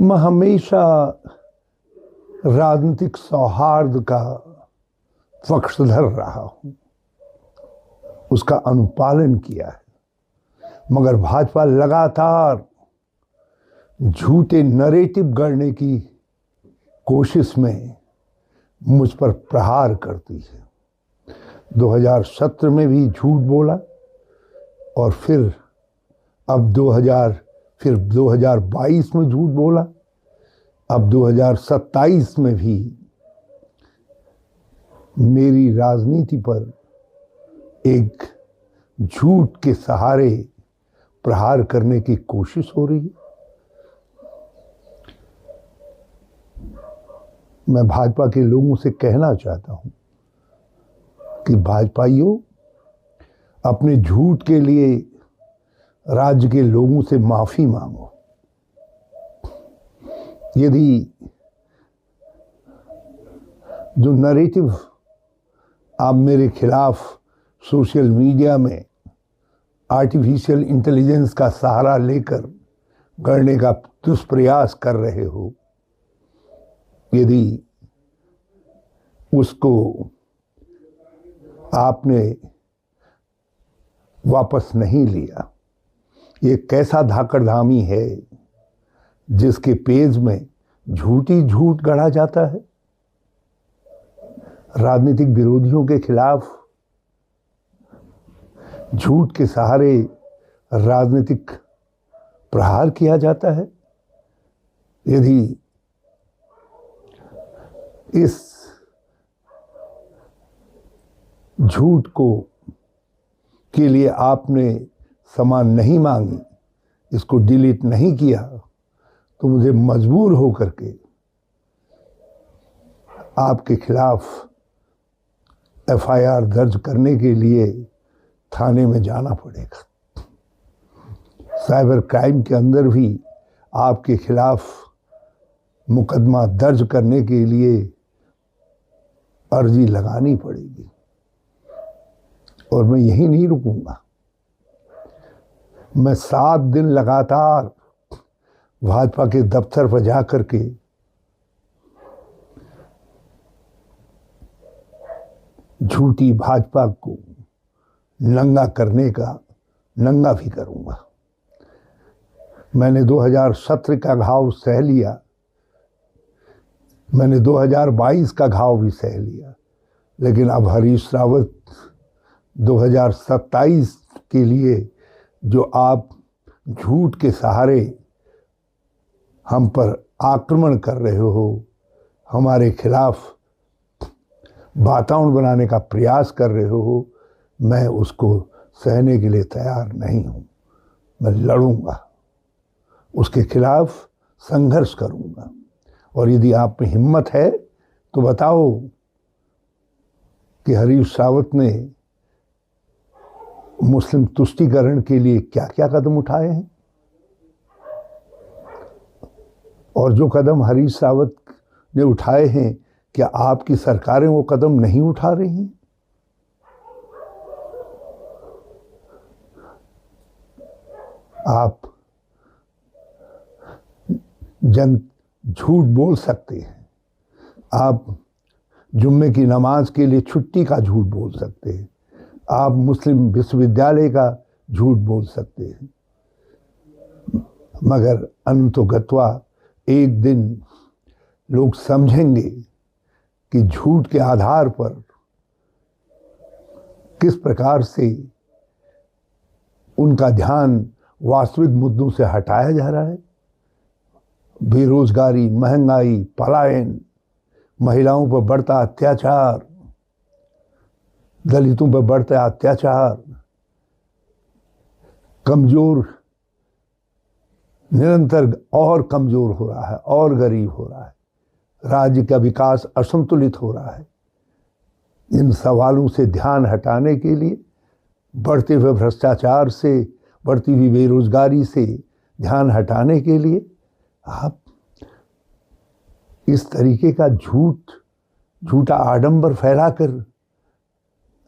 मैं हमेशा राजनीतिक सौहार्द का पक्षधर रहा हूं, उसका अनुपालन किया है, मगर भाजपा लगातार झूठे नरेटिव गढ़ने की कोशिश में मुझ पर प्रहार करती है। 2017 में भी झूठ बोला और फिर 2022 में झूठ बोला, अब 2027 में भी मेरी राजनीति पर एक झूठ के सहारे प्रहार करने की कोशिश हो रही है। मैं भाजपा के लोगों से कहना चाहता हूं कि भाजपाइयों, अपने झूठ के लिए राज्य के लोगों से माफी मांगो। यदि जो नरेटिव आप मेरे खिलाफ सोशल मीडिया में आर्टिफिशियल इंटेलिजेंस का सहारा लेकर गढ़ने का दुष्प्रयास कर रहे हो, यदि उसको आपने वापस नहीं लिया, ये कैसा धाकड़धामी है जिसके पेज में झूठी झूठ गढ़ा जाता है। राजनीतिक विरोधियों के खिलाफ झूठ के सहारे राजनीतिक प्रहार किया जाता है। यदि इस झूठ के लिए आपने क्षमा नहीं मांगी, इसको डिलीट नहीं किया, तो मुझे मजबूर होकर के आपके खिलाफ एफआईआर दर्ज करने के लिए थाने में जाना पड़ेगा। साइबर क्राइम के अंदर भी आपके खिलाफ मुकदमा दर्ज करने के लिए अर्जी लगानी पड़ेगी। और मैं यही नहीं रुकूंगा, मैं 7 दिन लगातार भाजपा के दफ्तर पर जाकर के झूठी भाजपा को नंगा करने का नंगा भी करूंगा। मैंने 2017 का घाव सह लिया, मैंने 2022 का घाव भी सह लिया, लेकिन अब हरीश रावत 2027 के लिए जो आप झूठ के सहारे हम पर आक्रमण कर रहे हो, हमारे खिलाफ वातावरण बनाने का प्रयास कर रहे हो, मैं उसको सहने के लिए तैयार नहीं हूं। मैं लड़ूंगा, उसके खिलाफ संघर्ष करूंगा। और यदि आप में हिम्मत है तो बताओ कि हरीश रावत ने मुस्लिम तुष्टीकरण के लिए क्या क्या कदम उठाए हैं, और जो कदम हरीश रावत ने उठाए हैं, क्या आपकी सरकारें वो कदम नहीं उठा रही हैं? आप झूठ बोल सकते हैं, आप जुम्मे की नमाज के लिए छुट्टी का झूठ बोल सकते हैं, आप मुस्लिम विश्वविद्यालय का झूठ बोल सकते हैं, मगर अनंतोगत्वा एक दिन लोग समझेंगे कि झूठ के आधार पर किस प्रकार से उनका ध्यान वास्तविक मुद्दों से हटाया जा रहा है। बेरोजगारी, महंगाई, पलायन, महिलाओं पर बढ़ता अत्याचार, दलितों पर बढ़ता अत्याचार, कमजोर निरंतर और कमजोर हो रहा है और गरीब हो रहा है, राज्य का विकास असंतुलित हो रहा है। इन सवालों से ध्यान हटाने के लिए, बढ़ते हुए भ्रष्टाचार से, बढ़ती हुई बेरोजगारी से ध्यान हटाने के लिए आप इस तरीके का झूठा आडंबर फैलाकर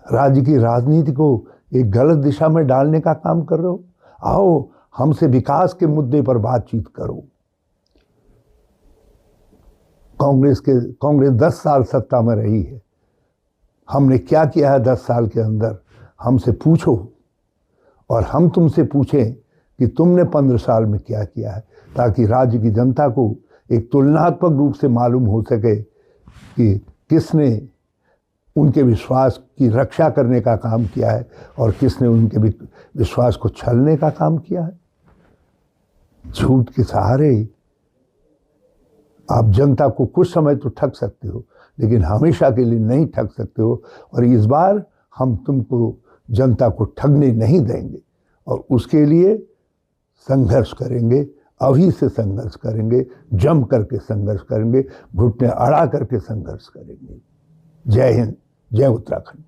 राज्य की राजनीति को एक गलत दिशा में डालने का काम कर रहे हो। आओ हमसे विकास के मुद्दे पर बातचीत करो, कांग्रेस 10 साल सत्ता में रही है। हमने क्या किया है 10 साल के अंदर, हमसे पूछो, और हम तुमसे पूछें कि तुमने 15 साल में क्या किया है, ताकि राज्य की जनता को एक तुलनात्मक रूप से मालूम हो सके कि किसने उनके विश्वास की रक्षा करने का काम किया है और किसने उनके विश्वास को छलने का काम किया है। झूठ के सहारे आप जनता को कुछ समय तो ठग सकते हो, लेकिन हमेशा के लिए नहीं ठग सकते हो। और इस बार हम तुमको जनता को ठगने नहीं देंगे और उसके लिए संघर्ष करेंगे, अभी से संघर्ष करेंगे, जम करके संघर्ष करेंगे, घुटने अड़ा करके संघर्ष करेंगे। जय हिंद, जय उत्तराखंड।